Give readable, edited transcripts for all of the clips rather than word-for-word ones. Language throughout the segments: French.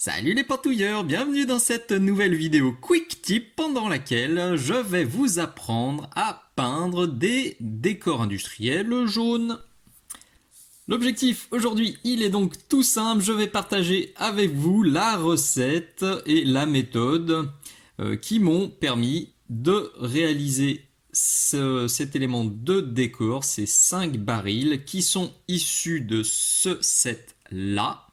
Salut les pantouilleurs, bienvenue dans cette nouvelle vidéo Quick Tip pendant laquelle je vais vous apprendre à peindre des décors industriels jaunes. L'objectif aujourd'hui, il est donc tout simple, je vais partager avec vous la recette et la méthode qui m'ont permis de réaliser cet élément de décor, ces 5 barils qui sont issus de ce set-là.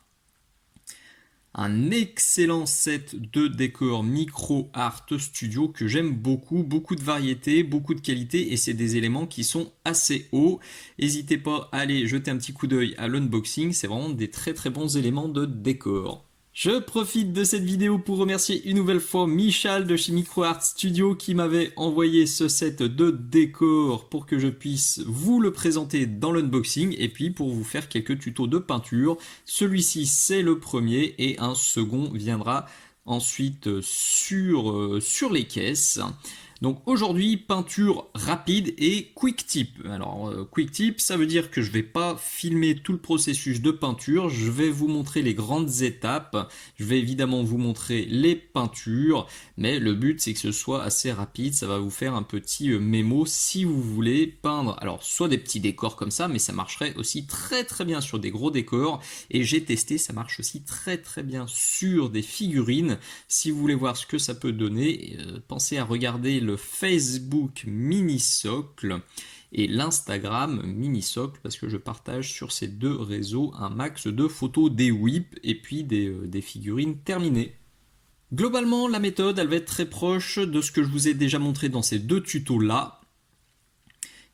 Un excellent set de décors Micro Art Studio que j'aime beaucoup, beaucoup de variété, beaucoup de qualité et c'est des éléments qui sont assez hauts. N'hésitez pas à aller jeter un petit coup d'œil à l'unboxing, c'est vraiment des très très bons éléments de décor. Je profite de cette vidéo pour remercier une nouvelle fois Michal de chez Micro Art Studio qui m'avait envoyé ce set de décor pour que je puisse vous le présenter dans l'unboxing et puis pour vous faire quelques tutos de peinture. Celui-ci c'est le premier et un second viendra ensuite sur les caisses. Donc aujourd'hui, peinture rapide et quick tip. Alors quick tip, ça veut dire que je ne vais pas filmer tout le processus de peinture, je vais vous montrer les grandes étapes, je vais évidemment vous montrer les peintures, mais le but c'est que ce soit assez rapide, ça va vous faire un petit mémo si vous voulez peindre. Alors soit des petits décors comme ça, mais ça marcherait aussi très très bien sur des gros décors, et j'ai testé, ça marche aussi très très bien sur des figurines. Si vous voulez voir ce que ça peut donner, pensez à regarder le Facebook Mini-Socle et l'Instagram Mini-Socle parce que je partage sur ces deux réseaux un max de photos des whips et puis des figurines terminées. Globalement, la méthode, elle va être très proche de ce que je vous ai déjà montré dans ces deux tutos-là,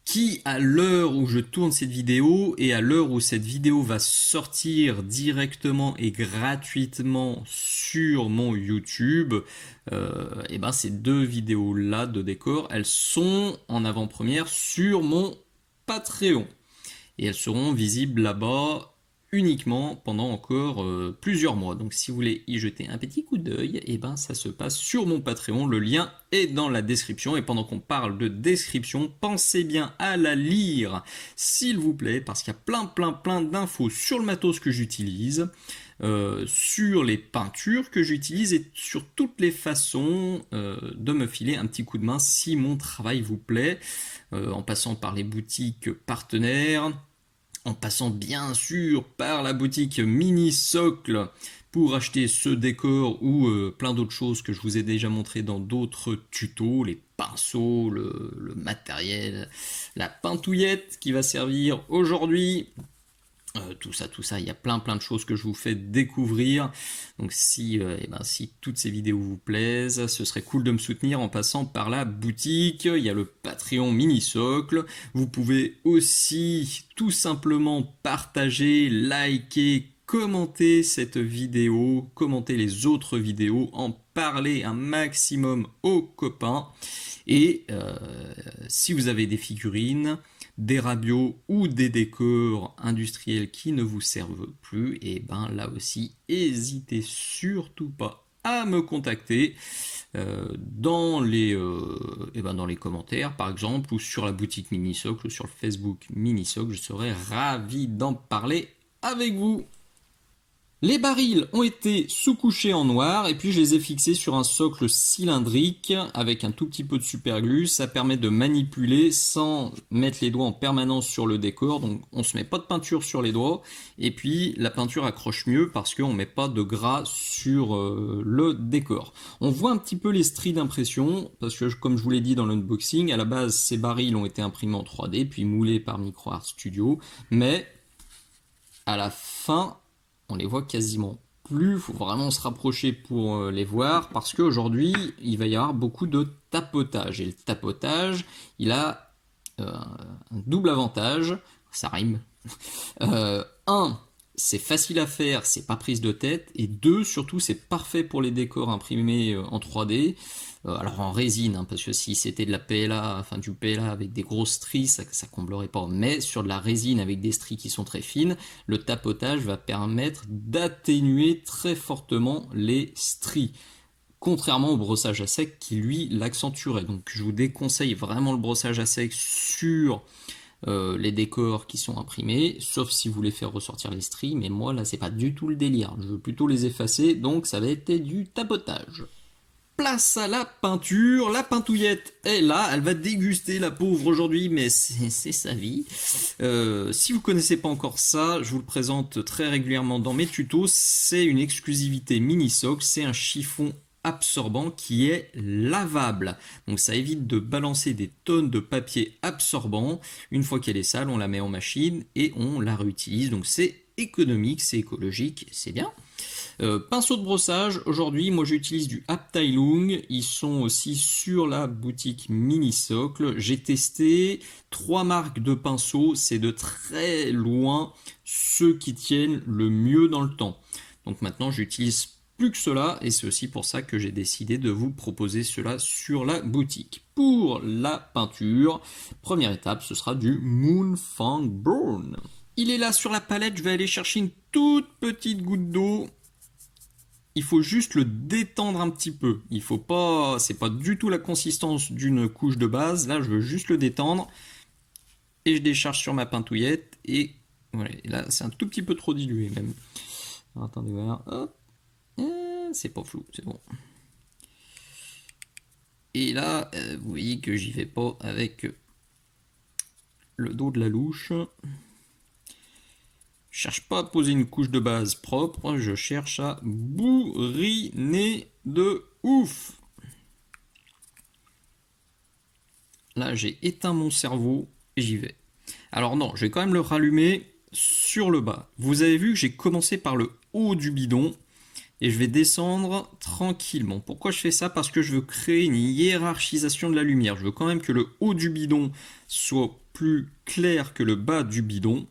qui à l'heure où je tourne cette vidéo et à l'heure où cette vidéo va sortir directement et gratuitement sur mon YouTube, et ben ces deux vidéos là de décor, elles sont en avant-première sur mon Patreon et elles seront visibles là-bas uniquement pendant encore plusieurs mois. Donc si vous voulez y jeter un petit coup d'œil, et ben ça se passe sur mon Patreon, le lien est dans la description. Et pendant qu'on parle de description, pensez bien à la lire, s'il vous plaît, parce qu'il y a plein d'infos sur le matos que j'utilise, sur les peintures que j'utilise et sur toutes les façons de me filer un petit coup de main si mon travail vous plaît, en passant par les boutiques partenaires, en passant bien sûr par la boutique Mini-Socle pour acheter ce décor ou plein d'autres choses que je vous ai déjà montré dans d'autres tutos, les pinceaux, le matériel, la peintouillette qui va servir aujourd'hui. Tout ça, il y a plein de choses que je vous fais découvrir. Donc si toutes ces vidéos vous plaisent, ce serait cool de me soutenir en passant par la boutique. Il y a le Patreon Mini-Socle. Vous pouvez aussi tout simplement partager, liker, commenter cette vidéo, commenter les autres vidéos, en parler un maximum aux copains. Et si vous avez des figurines, des rabios ou des décors industriels qui ne vous servent plus, et ben là aussi, n'hésitez surtout pas à me contacter dans les commentaires par exemple, ou sur la boutique Mini-Socle, ou sur le Facebook Mini-Socle, je serai ravi d'en parler avec vous. Les barils ont été sous-couchés en noir et puis je les ai fixés sur un socle cylindrique avec un tout petit peu de superglue. Ça permet de manipuler sans mettre les doigts en permanence sur le décor. Donc on ne se met pas de peinture sur les doigts et puis la peinture accroche mieux parce qu'on ne met pas de gras sur le décor. On voit un petit peu les stries d'impression parce que comme je vous l'ai dit dans l'unboxing, à la base ces barils ont été imprimés en 3D puis moulés par Micro Art Studio. Mais à la fin, on les voit quasiment plus, il faut vraiment se rapprocher pour les voir, parce qu'aujourd'hui, il va y avoir beaucoup de tapotage. Et le tapotage, il a un double avantage, ça rime. Un, c'est facile à faire, c'est pas prise de tête, et deux, surtout, c'est parfait pour les décors imprimés en 3D. Alors en résine, hein, parce que si c'était de la PLA, enfin du PLA avec des grosses stries, ça comblerait pas. Mais sur de la résine avec des stries qui sont très fines, le tapotage va permettre d'atténuer très fortement les stries. Contrairement au brossage à sec qui lui l'accentuerait. Donc je vous déconseille vraiment le brossage à sec sur les décors qui sont imprimés, sauf si vous voulez faire ressortir les stries, mais moi là c'est pas du tout le délire, je veux plutôt les effacer, donc ça va être du tapotage. Place à la peinture, la peintouillette est là, elle va déguster la pauvre aujourd'hui, mais c'est sa vie. Si vous connaissez pas encore ça, je vous le présente très régulièrement dans mes tutos, c'est une exclusivité Minisoc, c'est un chiffon absorbant qui est lavable. Donc ça évite de balancer des tonnes de papier absorbant. Une fois qu'elle est sale, on la met en machine et on la réutilise. Donc c'est économique, c'est écologique, c'est bien. Pinceau de brossage, aujourd'hui moi j'utilise du Abteilung, ils sont aussi sur la boutique Minisocle. J'ai testé 3 marques de pinceaux, c'est de très loin ceux qui tiennent le mieux dans le temps. Donc maintenant j'utilise plus que cela et c'est aussi pour ça que j'ai décidé de vous proposer cela sur la boutique. Pour la peinture, première étape ce sera du Moonfang Brown. Il est là sur la palette, je vais aller chercher une toute petite goutte d'eau. Il faut juste le détendre un petit peu. Il faut pas, c'est pas du tout la consistance d'une couche de base. Là, je veux juste le détendre et je décharge sur ma peintouillette et voilà. Et là, c'est un tout petit peu trop dilué même. Alors, attendez voir. Hop, c'est pas flou, c'est bon. Et là, vous voyez que j'y vais pas avec le dos de la louche. Je cherche pas à poser une couche de base propre, je cherche à bourriner de ouf. Là, j'ai éteint mon cerveau et j'y vais. Alors non, je vais quand même le rallumer sur le bas. Vous avez vu que j'ai commencé par le haut du bidon et je vais descendre tranquillement. Pourquoi je fais ça? Parce que je veux créer une hiérarchisation de la lumière. Je veux quand même que le haut du bidon soit plus clair que le bas du bidon.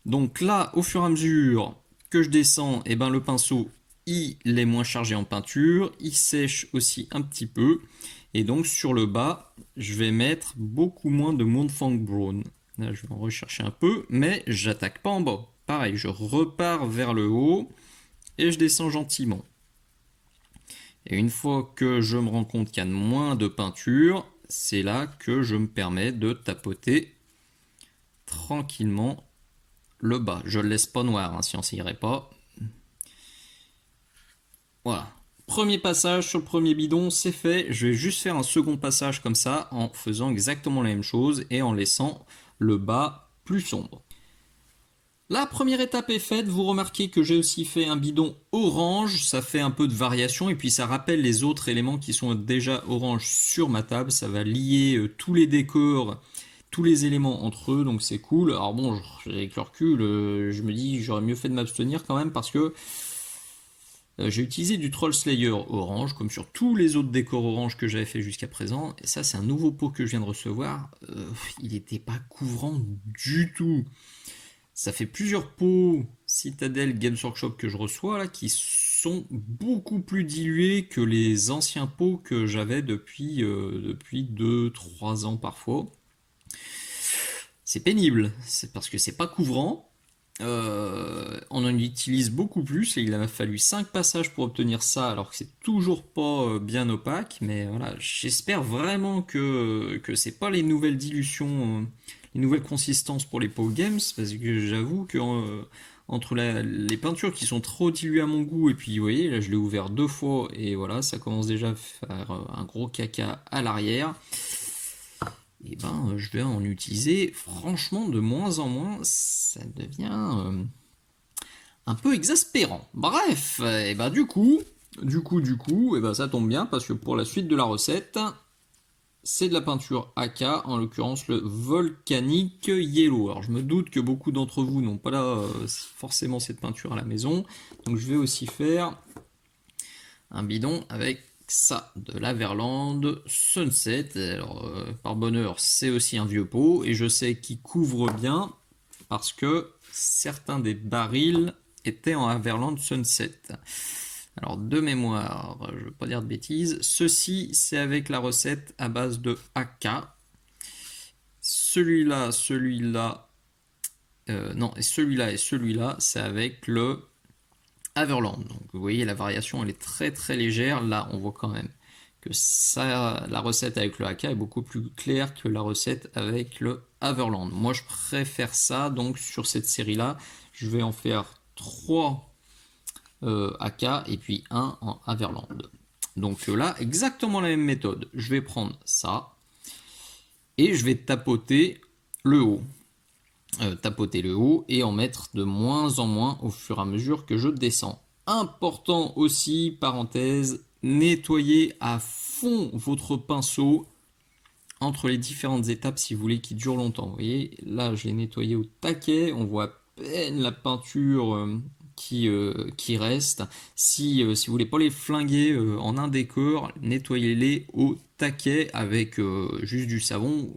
Donc là, au fur et à mesure que je descends, eh ben, le pinceau il est moins chargé en peinture, il sèche aussi un petit peu. Et donc sur le bas, je vais mettre beaucoup moins de Moonfang Brown. Là, je vais en rechercher un peu, mais j'attaque pas en bas. Pareil, je repars vers le haut et je descends gentiment. Et une fois que je me rends compte qu'il y a moins de peinture, c'est là que je me permets de tapoter tranquillement le bas. Je le laisse pas noir, hein, si on s'y irait pas. Voilà. Premier passage sur le premier bidon, c'est fait. Je vais juste faire un second passage comme ça, en faisant exactement la même chose et en laissant le bas plus sombre. La première étape est faite, vous remarquez que j'ai aussi fait un bidon orange, ça fait un peu de variation et puis ça rappelle les autres éléments qui sont déjà orange sur ma table, ça va lier tous les décors, tous les éléments entre eux, donc c'est cool. Alors bon, avec le recul, je me dis j'aurais mieux fait de m'abstenir quand même parce que j'ai utilisé du Troll Slayer orange, comme sur tous les autres décors orange que j'avais fait jusqu'à présent. Et ça, c'est un nouveau pot que je viens de recevoir. Il n'était pas couvrant du tout. Ça fait plusieurs pots Citadel Games Workshop que je reçois là, qui sont beaucoup plus dilués que les anciens pots que j'avais depuis 2-3 ans parfois. C'est pénible, c'est parce que c'est pas couvrant. On en utilise beaucoup plus et il a fallu 5 passages pour obtenir ça alors que c'est toujours pas bien opaque, mais voilà, j'espère vraiment que c'est pas les nouvelles dilutions, les nouvelles consistances pour les Pow Games, parce que j'avoue que entre les peintures qui sont trop diluées à mon goût et puis vous voyez là je l'ai ouvert 2 fois et voilà ça commence déjà à faire un gros caca à l'arrière. Et ben je vais en utiliser franchement de moins en moins, ça devient un peu exaspérant. Bref, et ben du coup, et ben ça tombe bien parce que pour la suite de la recette, c'est de la peinture AK, en l'occurrence le Volcanic Yellow. Alors je me doute que beaucoup d'entre vous n'ont pas là forcément cette peinture à la maison, donc je vais aussi faire un bidon avec ça, de la Verland Sunset. Alors, par bonheur, c'est aussi un vieux pot, et je sais qu'il couvre bien, parce que certains des barils étaient en Verland Sunset. Alors, de mémoire, je ne veux pas dire de bêtises, ceci, c'est avec la recette à base de AK. Celui-là, non, et celui-là, c'est avec le Haverland. Donc vous voyez la variation elle est très très légère. Là on voit quand même que ça, la recette avec le AK est beaucoup plus claire que la recette avec le Haverland. Moi je préfère ça, donc sur cette série-là, je vais en faire 3 AK et puis un en Haverland. Donc là, exactement la même méthode. Je vais prendre ça et je vais tapoter le haut. Tapoter le haut et en mettre de moins en moins au fur et à mesure que je descends. Important aussi, parenthèse, nettoyez à fond votre pinceau entre les différentes étapes si vous voulez qu'il dure longtemps. Vous voyez, là je l'ai nettoyé au taquet, on voit à peine la peinture qui reste. Si vous voulez pas les flinguer en un décor, nettoyez-les au taquet avec juste du savon.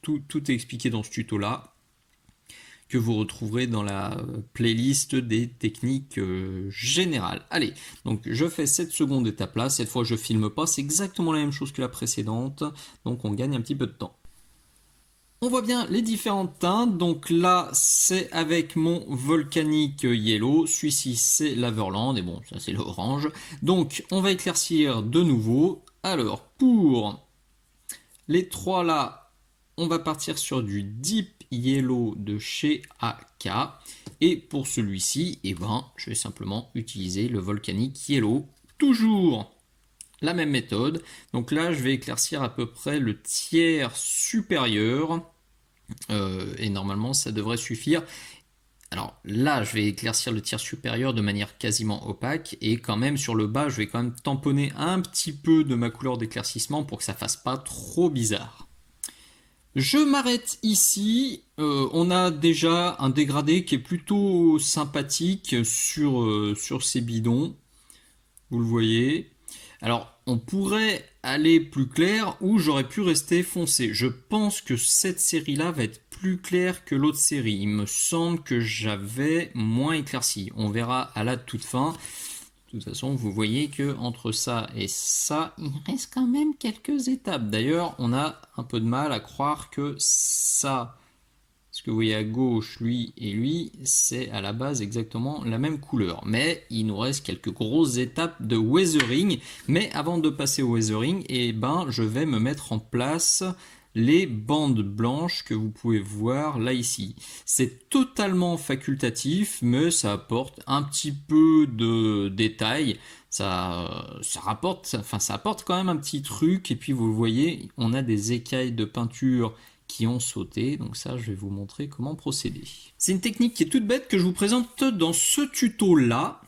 Tout est expliqué dans ce tuto là, que vous retrouverez dans la playlist des techniques générales. Allez, donc je fais cette seconde étape là, cette fois je filme pas, c'est exactement la même chose que la précédente, donc on gagne un petit peu de temps. On voit bien les différentes teintes, donc là c'est avec mon Volcanic Yellow, celui-ci c'est l'Haverland, et bon ça c'est l'orange, donc on va éclaircir de nouveau. Alors pour les trois là, on va partir sur du Deep Yellow de chez AK, et pour celui-ci, eh ben, je vais simplement utiliser le Volcanic Yellow, toujours la même méthode. Donc là je vais éclaircir à peu près le tiers supérieur, et normalement ça devrait suffire. Alors là je vais éclaircir le tiers supérieur de manière quasiment opaque, et quand même sur le bas je vais quand même tamponner un petit peu de ma couleur d'éclaircissement pour que ça fasse pas trop bizarre. Je m'arrête ici, on a déjà un dégradé qui est plutôt sympathique sur ces bidons, vous le voyez. Alors on pourrait aller plus clair ou j'aurais pu rester foncé. Je pense que cette série là va être plus claire que l'autre série. Il me semble que j'avais moins éclairci. On verra à la toute fin. De toute façon, vous voyez que entre ça et ça, il reste quand même quelques étapes. D'ailleurs, on a un peu de mal à croire que ça, ce que vous voyez à gauche, lui et lui, c'est à la base exactement la même couleur. Mais il nous reste quelques grosses étapes de weathering. Mais avant de passer au weathering, eh ben, je vais me mettre en place les bandes blanches que vous pouvez voir là ici. C'est totalement facultatif, mais ça apporte un petit peu de détails. Ça apporte quand même un petit truc. Et puis vous voyez, on a des écailles de peinture qui ont sauté, donc ça je vais vous montrer comment procéder. C'est une technique qui est toute bête que je vous présente dans ce tuto là,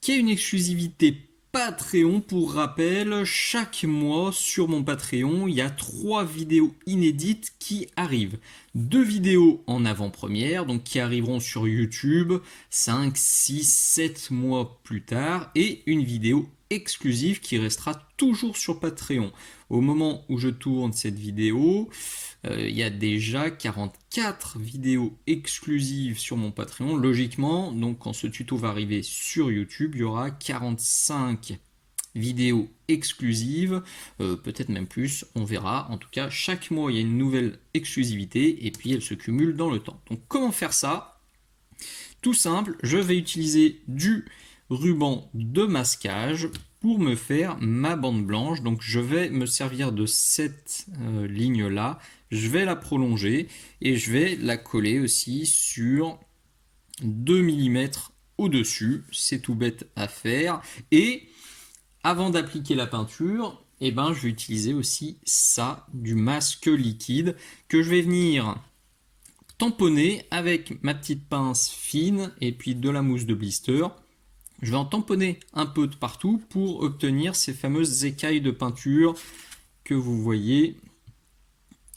qui a une exclusivité Patreon. Pour rappel, chaque mois sur mon Patreon, il y a 3 vidéos inédites qui arrivent. 2 vidéos en avant-première, donc qui arriveront sur YouTube 5, 6, 7 mois plus tard, et une vidéo exclusive qui restera toujours sur Patreon. Au moment où je tourne cette vidéo, il y a déjà 44 vidéos exclusives sur mon Patreon. Logiquement, donc quand ce tuto va arriver sur YouTube, il y aura 45 vidéos exclusives, peut-être même plus, on verra. En tout cas, chaque mois, il y a une nouvelle exclusivité et puis elle se cumule dans le temps. Donc comment faire ça? Tout simple, je vais utiliser du ruban de masquage pour me faire ma bande blanche. Donc je vais me servir de cette ligne là, je vais la prolonger et je vais la coller aussi sur 2 mm au dessus. C'est tout bête à faire. Et avant d'appliquer la peinture, eh ben, je vais utiliser aussi ça, du masque liquide que je vais venir tamponner avec ma petite pince fine et puis de la mousse de blister. Je vais en tamponner un peu de partout pour obtenir ces fameuses écailles de peinture que vous voyez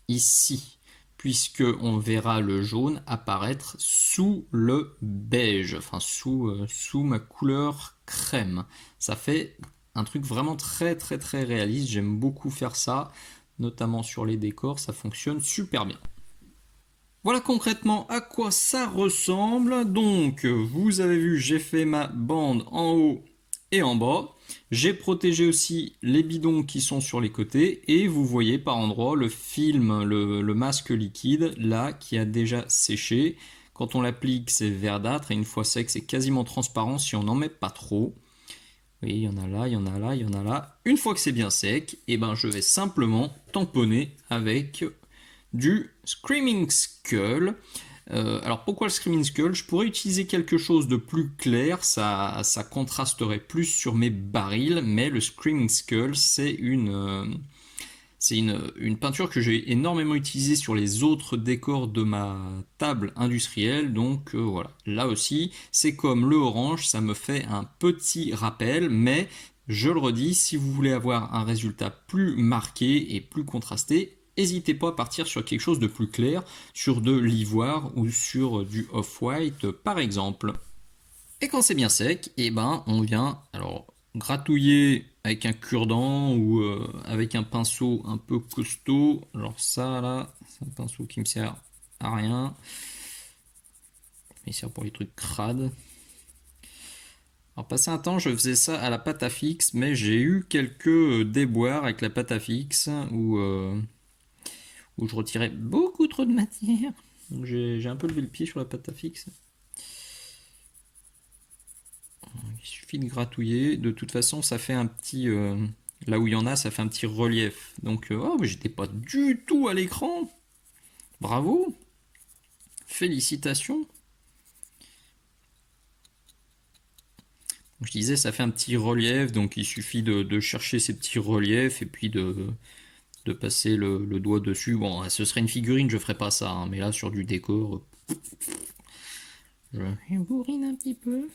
ici, puisque on verra le jaune apparaître sous le beige, enfin sous ma couleur crème. Ça fait un truc vraiment très réaliste. J'aime beaucoup faire ça, notamment sur les décors, ça fonctionne super bien. Voilà concrètement à quoi ça ressemble. Donc vous avez vu, j'ai fait ma bande en haut et en bas. J'ai protégé aussi les bidons qui sont sur les côtés et vous voyez par endroits le film, le masque liquide là qui a déjà séché. Quand on l'applique c'est verdâtre et une fois sec c'est quasiment transparent si on n'en met pas trop. Oui, il y en a là, il y en a là, il y en a là. Une fois que c'est bien sec, et ben je vais simplement tamponner avec du Screaming Skull. Alors pourquoi le Screaming Skull? Je pourrais utiliser quelque chose de plus clair, ça contrasterait plus sur mes barils, mais le Screaming Skull c'est une peinture que j'ai énormément utilisée sur les autres décors de ma table industrielle, donc voilà. Là aussi, c'est comme le orange, ça me fait un petit rappel, mais je le redis, si vous voulez avoir un résultat plus marqué et plus contrasté, n'hésitez pas à partir sur quelque chose de plus clair, sur de l'ivoire ou sur du off-white par exemple. Et quand c'est bien sec, et ben on vient alors gratouiller avec un cure-dent ou avec un pinceau un peu costaud. Alors ça là, c'est un pinceau qui me sert à rien. Il sert pour les trucs crades. Alors passé un temps, je faisais ça à la pâte à fixe, mais j'ai eu quelques déboires avec la pâte à fixe où je retirais beaucoup trop de matière. Donc j'ai un peu levé le pied sur la pâte à fixe. Il suffit de gratouiller. De toute façon, ça fait un petit. Là où il y en a, ça fait un petit relief. Donc, oh, j'étais pas du tout à l'écran. Bravo. Félicitations. Je disais, ça fait un petit relief. Donc, il suffit de chercher ces petits reliefs et puis de passer le doigt dessus. Bon, ce serait une figurine, je ferais pas ça. Hein, mais là, sur du décor, je bourrine un petit peu.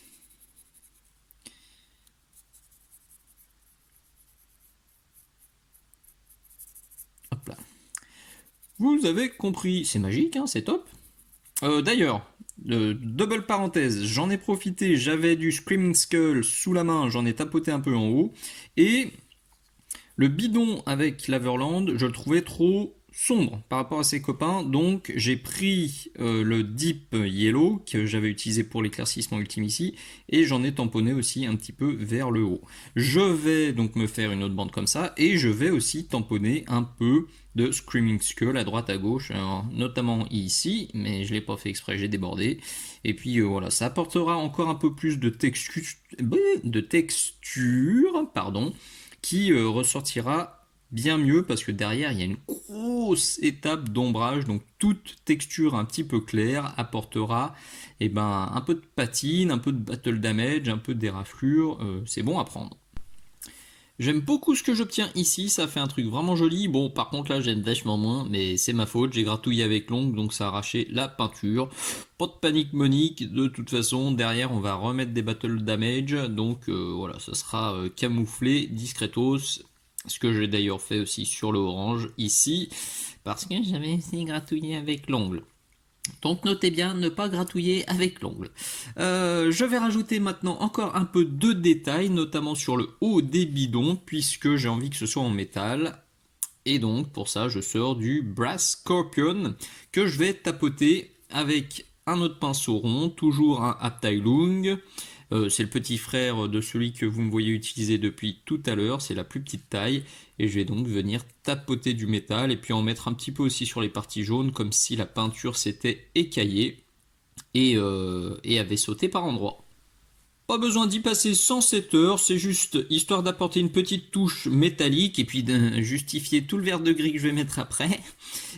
Hop là. Vous avez compris. C'est magique, hein, c'est top. D'ailleurs, double parenthèse, j'en ai profité, j'avais du Screaming Skull sous la main, j'en ai tapoté un peu en haut, et le bidon avec l'Averland, je le trouvais trop sombre par rapport à ses copains, donc j'ai pris le Deep Yellow que j'avais utilisé pour l'éclaircissement ultime ici, et j'en ai tamponné aussi un petit peu vers le haut. Je vais donc me faire une autre bande comme ça, et je vais aussi tamponner un peu de Screaming Skull à droite à gauche, alors, notamment ici, mais je l'ai pas fait exprès, j'ai débordé. Et puis voilà, ça apportera encore un peu plus de texture, pardon, qui ressortira bien mieux parce que derrière il y a une grosse étape d'ombrage, donc toute texture un petit peu claire apportera un peu de patine, un peu de battle damage, un peu d'éraflure, c'est bon à prendre. J'aime beaucoup ce que j'obtiens ici, ça fait un truc vraiment joli. Bon, par contre là j'aime vachement moins, mais c'est ma faute, j'ai gratouillé avec l'ongle, donc ça a arraché la peinture. Pas de panique Monique, de toute façon, derrière on va remettre des battle damage, donc voilà, ça sera camouflé discretos. Ce que j'ai d'ailleurs fait aussi sur le orange ici, parce que j'avais essayé de gratouiller avec l'ongle. Donc notez bien, ne pas gratouiller avec l'ongle. Je vais rajouter maintenant encore un peu de détails, notamment sur le haut des bidons, puisque j'ai envie que ce soit en métal. Et donc pour ça, je sors du Brass Scorpion, que je vais tapoter avec un autre pinceau rond, toujours un Abteilung. C'est le petit frère de celui que vous me voyez utiliser depuis tout à l'heure, c'est la plus petite taille, et je vais donc venir tapoter du métal et puis en mettre un petit peu aussi sur les parties jaunes, comme si la peinture s'était écaillée et avait sauté par endroits. Pas besoin d'y passer 107 heures, c'est juste histoire d'apporter une petite touche métallique et puis de justifier tout le vert de gris que je vais mettre après.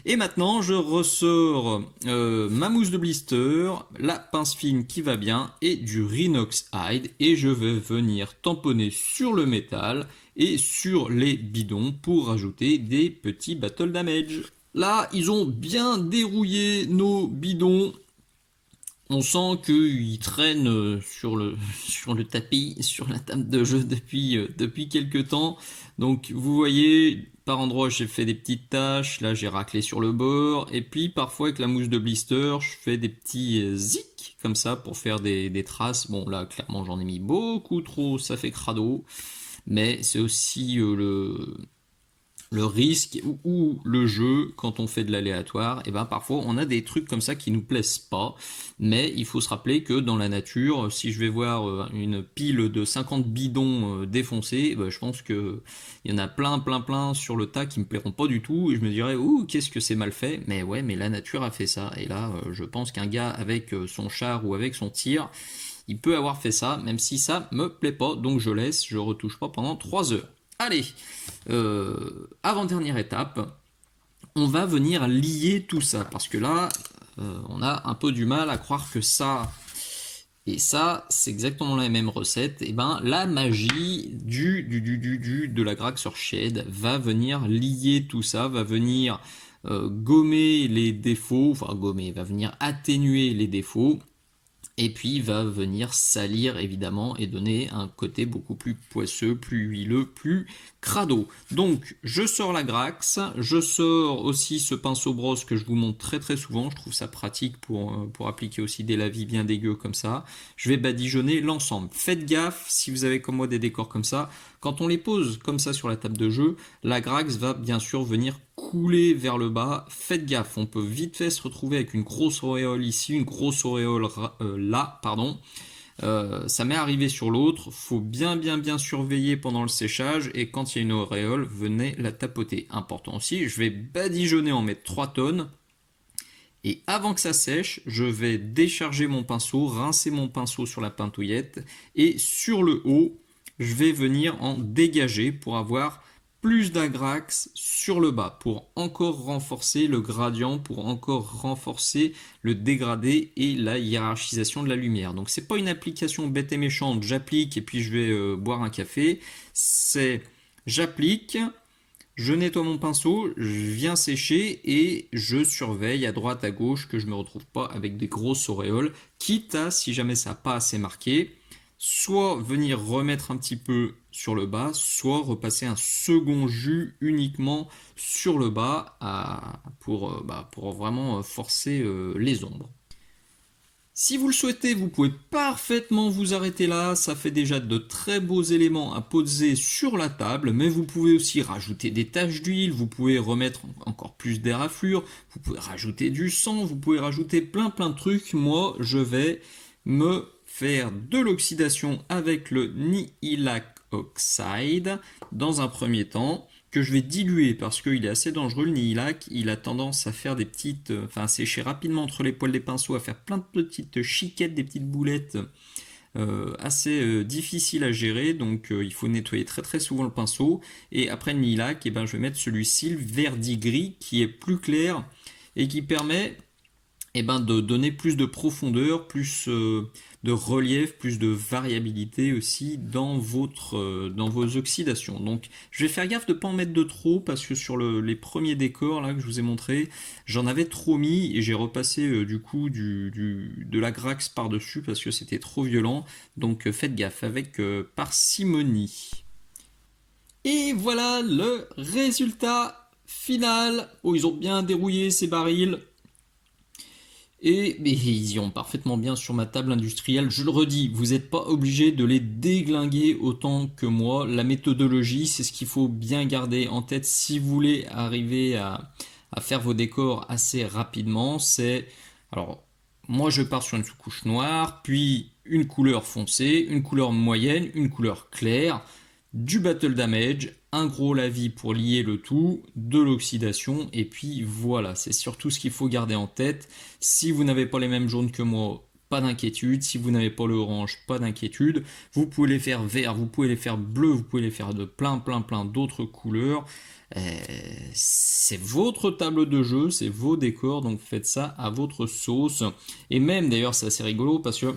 Et maintenant, je ressors ma mousse de blister, la pince fine qui va bien et du Rhinox Hide et je vais venir tamponner sur le métal et sur les bidons pour rajouter des petits battle damage. Là, ils ont bien dérouillé nos bidons. On sent qu'ils traînent sur le tapis, sur la table de jeu depuis quelques temps. Donc vous voyez, par endroits j'ai fait des petites taches, là j'ai raclé sur le bord. Et puis parfois avec la mousse de blister, je fais des petits zics comme ça pour faire des traces. Bon là clairement j'en ai mis beaucoup trop, ça fait crado. Mais c'est aussi le risque ou le jeu quand on fait de l'aléatoire, et ben parfois on a des trucs comme ça qui nous plaisent pas, mais il faut se rappeler que dans la nature, si je vais voir une pile de 50 bidons défoncés, ben je pense que il y en a plein sur le tas qui me plairont pas du tout et je me dirais ouh qu'est-ce que c'est mal fait, mais ouais mais la nature a fait ça et là je pense qu'un gars avec son char ou avec son tir il peut avoir fait ça, même si ça me plaît pas, donc je laisse, je retouche pas pendant 3 heures. Allez, avant-dernière étape, on va venir lier tout ça, parce que là, on a un peu du mal à croire que ça et ça, c'est exactement la même recette. Et ben, la magie de la Graxer Shade va venir lier tout ça, va venir gommer les défauts, enfin gommer, va venir atténuer les défauts. Et puis va venir salir évidemment et donner un côté beaucoup plus poisseux, plus huileux, plus crado. Donc je sors la Grax, je sors aussi ce pinceau brosse que je vous montre très très souvent, je trouve ça pratique pour appliquer aussi des lavis bien dégueux comme ça. Je vais badigeonner l'ensemble. Faites gaffe si vous avez comme moi des décors comme ça, quand on les pose comme ça sur la table de jeu, la Grax va bien sûr venir couler vers le bas. Faites gaffe, on peut vite fait se retrouver avec une grosse auréole ici, une grosse auréole là, pardon. Ça m'est arrivé sur l'autre, faut bien surveiller pendant le séchage et quand il y a une auréole, venez la tapoter. Important aussi, je vais badigeonner en mettre 3 tonnes. Et avant que ça sèche, je vais décharger mon pinceau, rincer mon pinceau sur la pintouillette et sur le haut, je vais venir en dégager pour avoir plus d'agrax sur le bas, pour encore renforcer le gradient, pour encore renforcer le dégradé et la hiérarchisation de la lumière. Donc c'est pas une application bête et méchante, j'applique et puis je vais boire un café, c'est j'applique, je nettoie mon pinceau, je viens sécher et je surveille à droite à gauche que je ne me retrouve pas avec des grosses auréoles, quitte à, si jamais ça n'a pas assez marqué, soit venir remettre un petit peu sur le bas, soit repasser un second jus uniquement sur le bas pour vraiment forcer les ombres. Si vous le souhaitez, vous pouvez parfaitement vous arrêter là, ça fait déjà de très beaux éléments à poser sur la table, mais vous pouvez aussi rajouter des taches d'huile, vous pouvez remettre encore plus d'aéraflure, vous pouvez rajouter du sang, vous pouvez rajouter plein de trucs. Moi, je vais me faire de l'oxydation avec le Nihilakh Oxide dans un premier temps, que je vais diluer parce qu'il est assez dangereux le Nihilakh, il a tendance à faire des petites, à sécher rapidement entre les poils des pinceaux, à faire plein de petites chiquettes, des petites boulettes assez difficiles à gérer, donc il faut nettoyer très souvent le pinceau. Et après le Nihilakh, je vais mettre celui-ci, le verdigris, qui est plus clair et qui permet de donner plus de profondeur, plus de relief, plus de variabilité aussi dans vos oxydations. Donc je vais faire gaffe de ne pas en mettre de trop parce que sur les premiers décors là que je vous ai montré, j'en avais trop mis et j'ai repassé du coup de la Grax par-dessus parce que c'était trop violent. Donc faites gaffe avec parcimonie. Et voilà le résultat final. Oh, ils ont bien dérouillé ces barils. Et ils y ont parfaitement bien sur ma table industrielle. Je le redis, vous n'êtes pas obligé de les déglinguer autant que moi. La méthodologie, c'est ce qu'il faut bien garder en tête si vous voulez arriver à faire vos décors assez rapidement. Alors, moi je pars sur une sous-couche noire, puis une couleur foncée, une couleur moyenne, une couleur claire, du battle damage, un gros lavis pour lier le tout, de l'oxydation, et puis voilà, c'est surtout ce qu'il faut garder en tête. Si vous n'avez pas les mêmes jaunes que moi, pas d'inquiétude. Si vous n'avez pas le orange, pas d'inquiétude. Vous pouvez les faire vert, vous pouvez les faire bleu, vous pouvez les faire de plein d'autres couleurs. C'est votre table de jeu, c'est vos décors, donc faites ça à votre sauce. Et même d'ailleurs, c'est assez rigolo parce que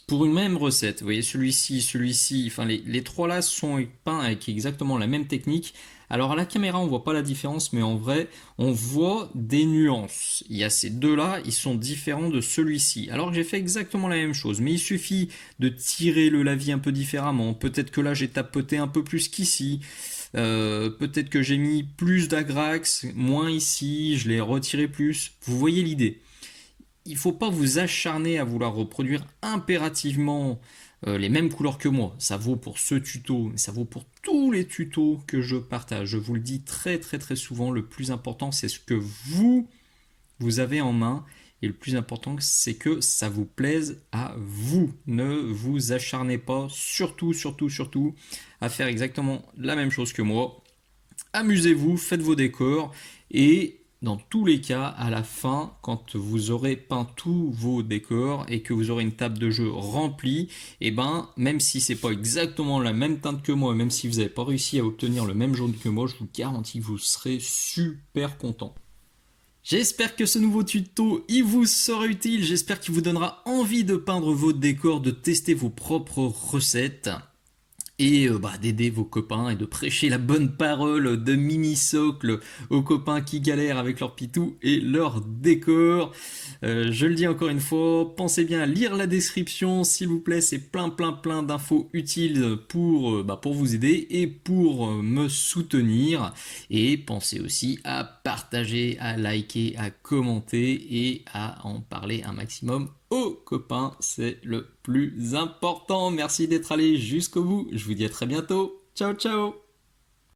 pour une même recette, vous voyez celui-ci, enfin les trois là sont peints avec exactement la même technique. Alors à la caméra on voit pas la différence, mais en vrai on voit des nuances. Il y a ces deux là, ils sont différents de celui-ci. Alors que j'ai fait exactement la même chose, mais il suffit de tirer le lavis un peu différemment. Peut-être que là j'ai tapoté un peu plus qu'ici. Peut-être que j'ai mis plus d'agrax, moins ici, je l'ai retiré plus. Vous voyez l'idée. Il ne faut pas vous acharner à vouloir reproduire impérativement les mêmes couleurs que moi. Ça vaut pour ce tuto, mais ça vaut pour tous les tutos que je partage. Je vous le dis très souvent, le plus important c'est ce que vous avez en main. Et le plus important c'est que ça vous plaise à vous. Ne vous acharnez pas, surtout à faire exactement la même chose que moi. Amusez-vous, faites vos décors et dans tous les cas, à la fin, quand vous aurez peint tous vos décors et que vous aurez une table de jeu remplie, et ben, même si c'est pas exactement la même teinte que moi, même si vous n'avez pas réussi à obtenir le même jaune que moi, je vous garantis que vous serez super content. J'espère que ce nouveau tuto il vous sera utile, j'espère qu'il vous donnera envie de peindre vos décors, de tester vos propres recettes et d'aider vos copains et de prêcher la bonne parole de mini-socle aux copains qui galèrent avec leur pitou et leur décor. Je le dis encore une fois, pensez bien à lire la description, s'il vous plaît, c'est plein d'infos utiles pour vous aider et pour me soutenir. Et pensez aussi à partager, à liker, à commenter et à en parler un maximum aux copains, c'est le plus important. Merci d'être allé jusqu'au bout. Je vous dis à très bientôt. Ciao ciao.